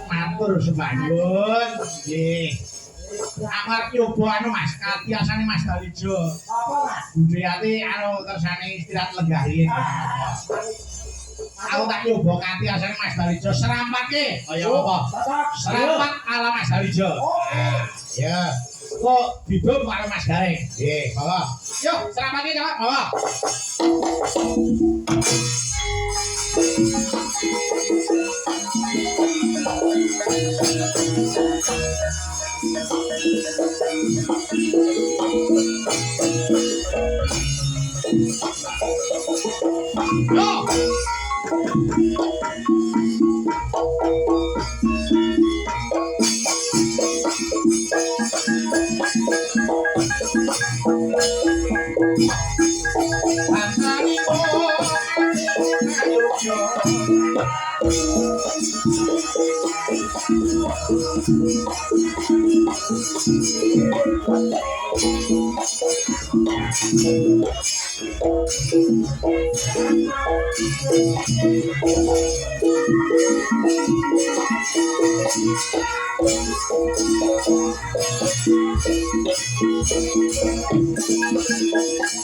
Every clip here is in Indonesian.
Matur sembahun. Nggih. Amar nyoba anu Mas, katiasane Mas Dalijo. Apa Mas? Budayati anu kersane istirahat lenggah riyin. Aku tak nyoba katiasane Mas Dalijo serampat ki. Kaya apa? Serampat ala Mas Dalijo. Ya. Kok didum karo Mas Gareng. Nggih, bawa. Yuk, serampat ki coba, bawa. Yo!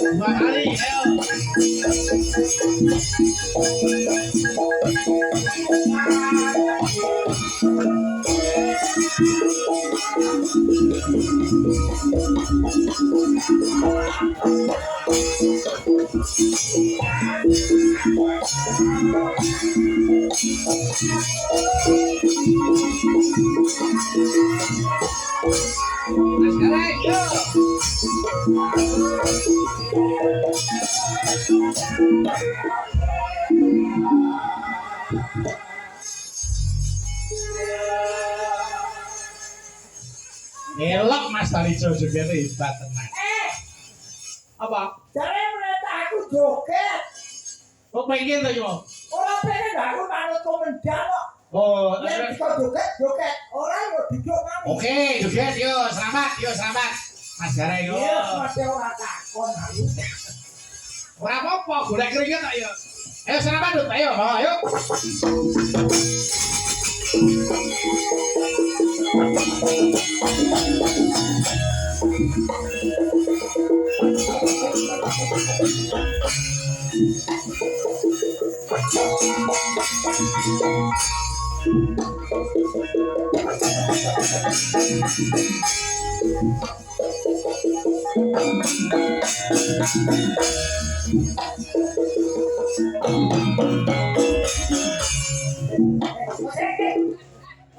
Dua kali, ayo. Elok Mas Dalijo juga hebat tenan. Apa? Jare perintah aku joget. Kok pengen to yo? Ora pengen aku manut komendan kok. Oh, Nek bisa joget. Ora yo duduk mami. oke, joget yo, selamat. Mas Gareng yo. Iya, masih ora takon aku. Ora apa-apa, golek keringet kok yo. Ayo selamat, Dut. Ayo, bawa yuk.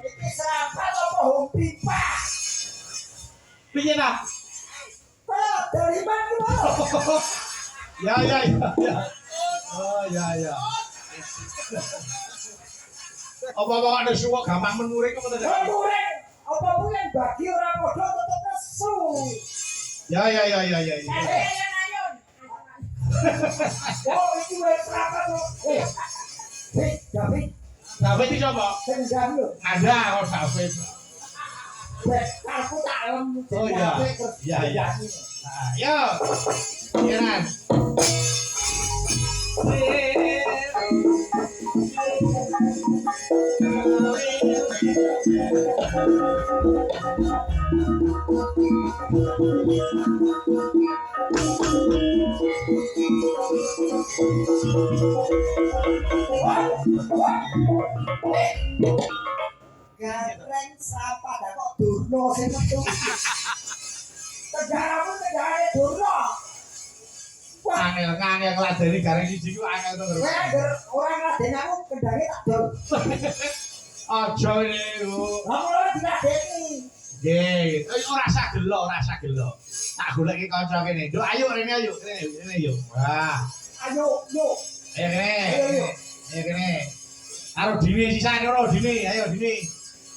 Iki serapat apa pipa? Piye nak? Kok dari mana lo? Ya. Oh ya. Apa ada suwak gampang menuring apa tadi? Muring, apa muring bagi orang bodoh tetap nesu. Ya. Ayun. Oh, itu wes serapat lo. David, David itu coba. sendiri lo. Ada kok David. Aku tak lem. Oh iya. Iya. Nah, yo. Kiran. Gareng sapa dah kok durno sing metu. Negaramu negara durno. Angel ngladeni gareng siji ku angel to, Bro. Kowe anggar ora ngladeni aku kendhange tak dol. Aja niku. Lah ora diladeni. Nggih, ora usah gelo. Tak goleki kanca kene. Nduk ayo rene ayo. Kene yo. Wah. Ayo, yuk. Ayo kene. Karo Dini sisane ora Dini. Ayo Dini.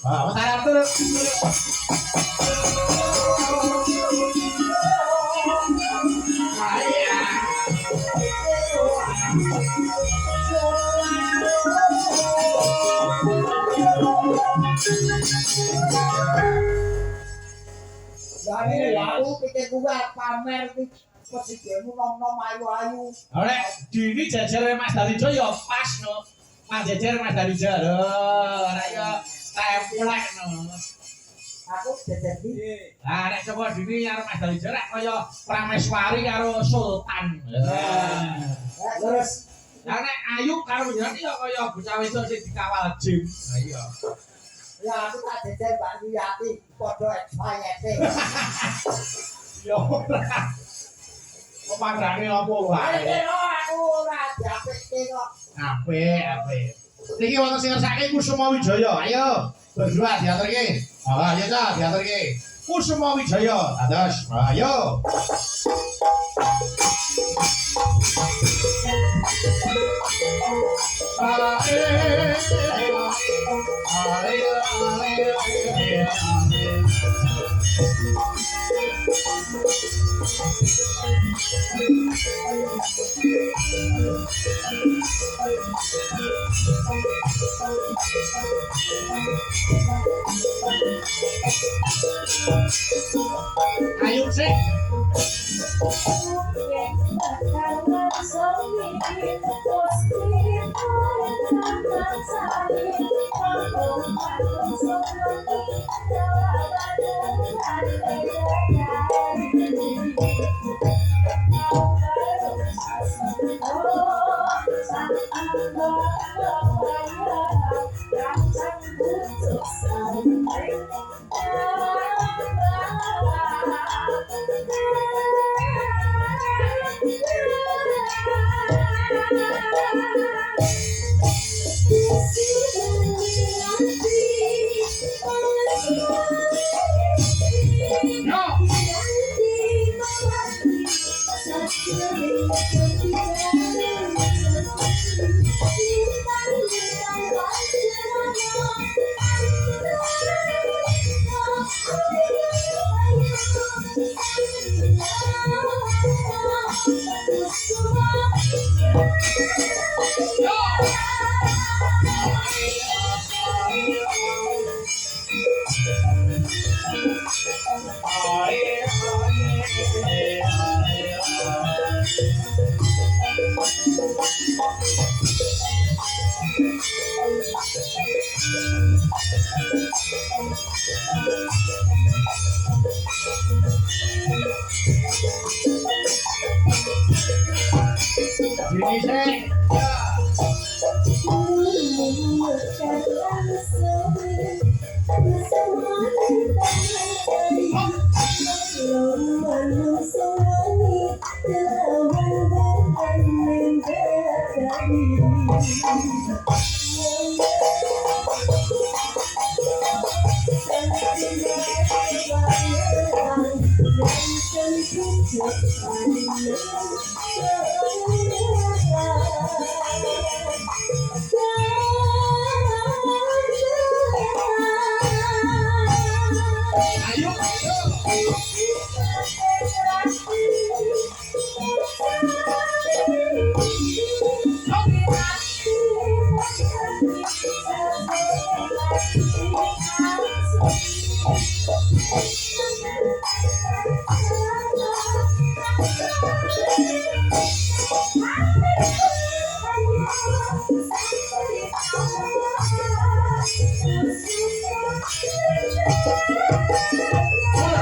Wah, bentar betul. Jadi aku pikir gua pamer iki presidenmu nom-nom ayu-ayu. Ora Dini jajare Mas Dalijo ya pas no. Mas jajar Mas Dalijo. Lho, ora ya templek no. Aku jadi Lah nek coba Dini karo Mas Dalijo rek kaya Prameswari karo Sultan. terus Lah nek Ayu karo Yati ya kaya bocah wedok sing dikawal Jim. Lah iya. ya aku tak jejer Mbak Wiyati padha expired-e. Ya ora. Pemandange apa wae. Ayo aku ora diapikke kok. Apik. Niki wonten sing ngersake Kusuma Wijaya. Ayo, berdua diaturke. Ayo ta, diaturke. Kusuma Wijaya. Atas. Ayo. Ayo sih. Gini sih. Ayo.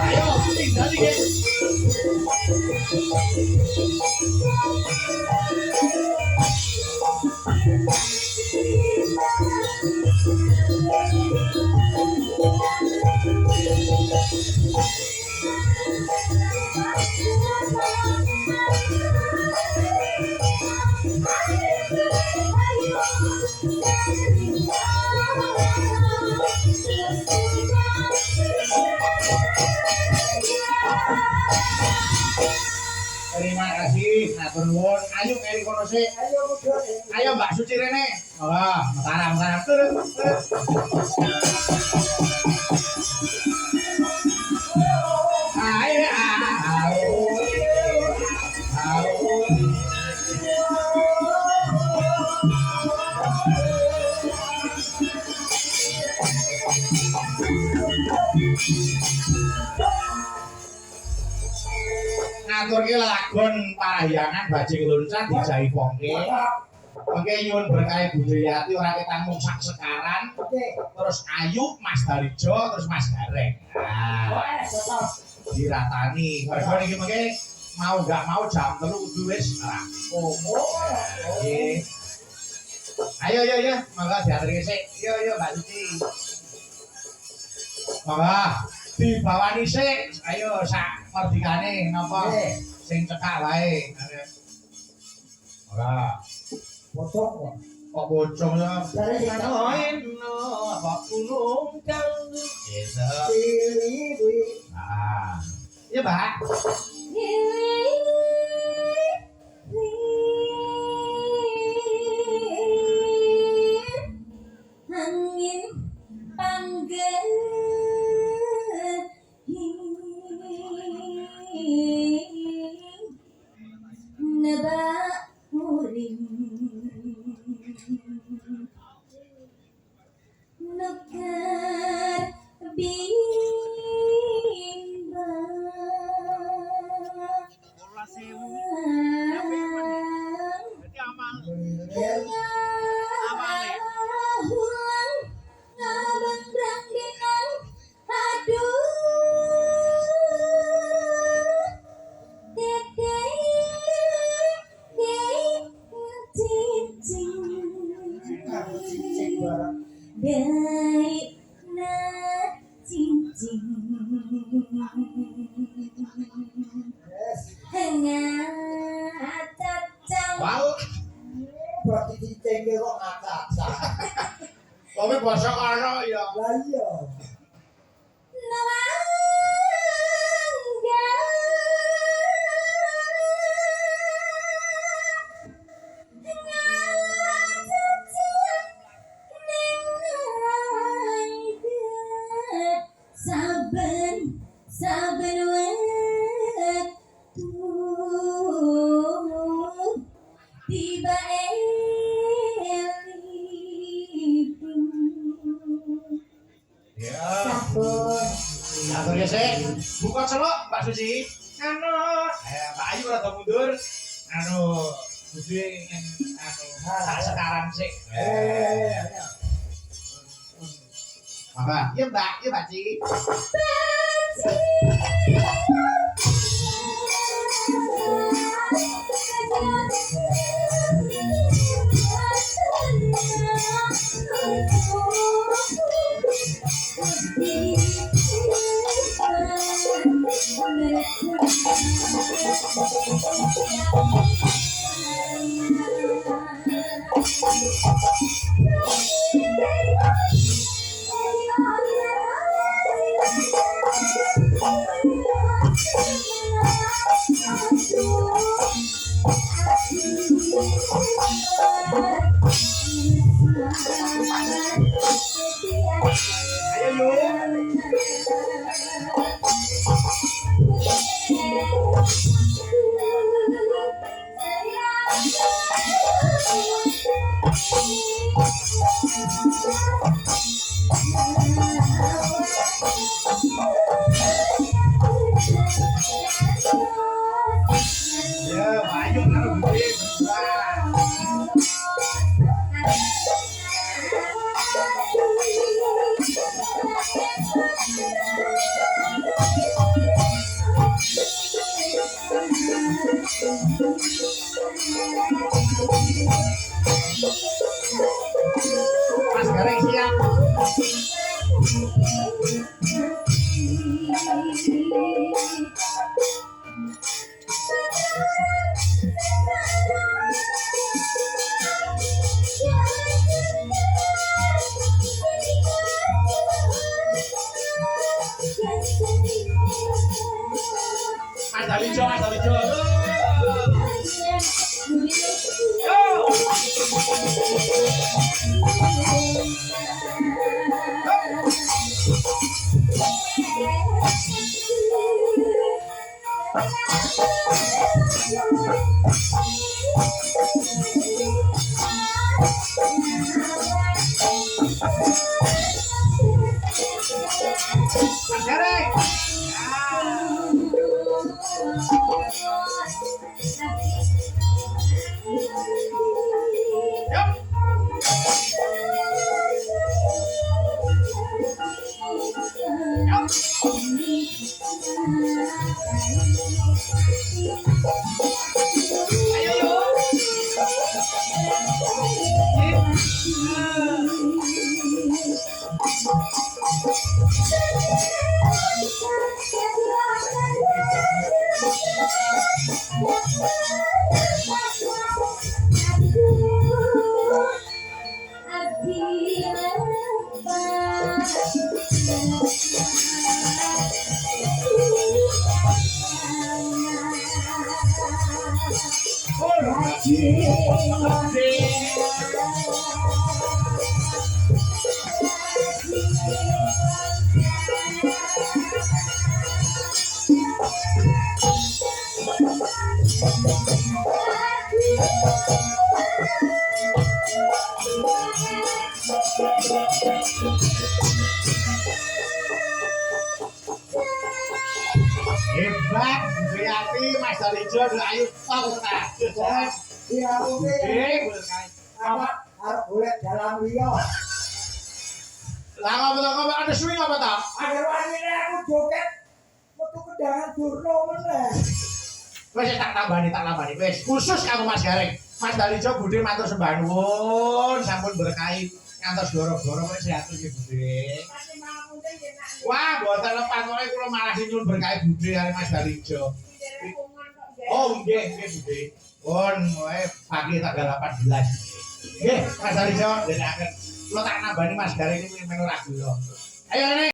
Ayo, tinggal dikit. Terima kasih, matur nuwun. Ayo keri kono sik. Ayo Mbak Suci rene. Oh, mataram turun. Ayo. Ngaturke lelagon parahyangan bajing loncat dijahi pongke. Oke nyuwun berkah Budayati ora ketang sak sekaran. Terus Ayu, Mas Darijo, terus Mas Gareng. Nah, diratani. Kok iki mengke mau gak mau jam 3 kudu wis Oke. Ayo, monggo diaturke sik. Yo Mbak Suci. Monggo dibawani sik. Ayo sak merdikane napa sing cekak wae. Ora. Bocok. Kok bocong ya? Dari Kanoin apa gunung jauh. Yes. Ah. Iya, Mbak. Angin panggil nebak uring nekar Dai na cincin hangat cacang. Wow. Berarti cincin kok ngakak. Tapi basa karo ya. Lah iya. Saben waktu tiba eliku Ya. sabun Atur ya sik. Buka celok Mbak Suci. Anu, Mbak Ayu rada mundur. Anu, kudu sak sekarang sik. Apa? Iya Mbak, iya Mbak Ci. Ayo yuk. Ya, ayo karo Bude berdua. Mas Gareng siap. Mas Dalijo, Mas Dalijo. Yo. Mas Gareng. Yuk. Ayo yuk. Hebat, Guyati, Mas Dalijo, ayo tau ta. Iya kuwi. Apa arep golek dalam liya. Lah ngapa ada swing apa ta? Ada wanine aku joget metu kendangan durno meneh. Wes tak tambani wes. Khusus kanggo Mas Gareng. Mas Dalijo Bude matur sembah nuwun, sampun berkahi ngantos goro-goro wis sehat iki Bude. Wah, mboten lepas kok kula malah nyuwun berkahi Bude kali Mas Dalijo. Oh, nggih Bude. Pun pagi tanggal 18. Nggih, Mas Dalijo, ndherekaken. Kula tak nambani Mas Gareng iki menu ra gula. Ayo ini.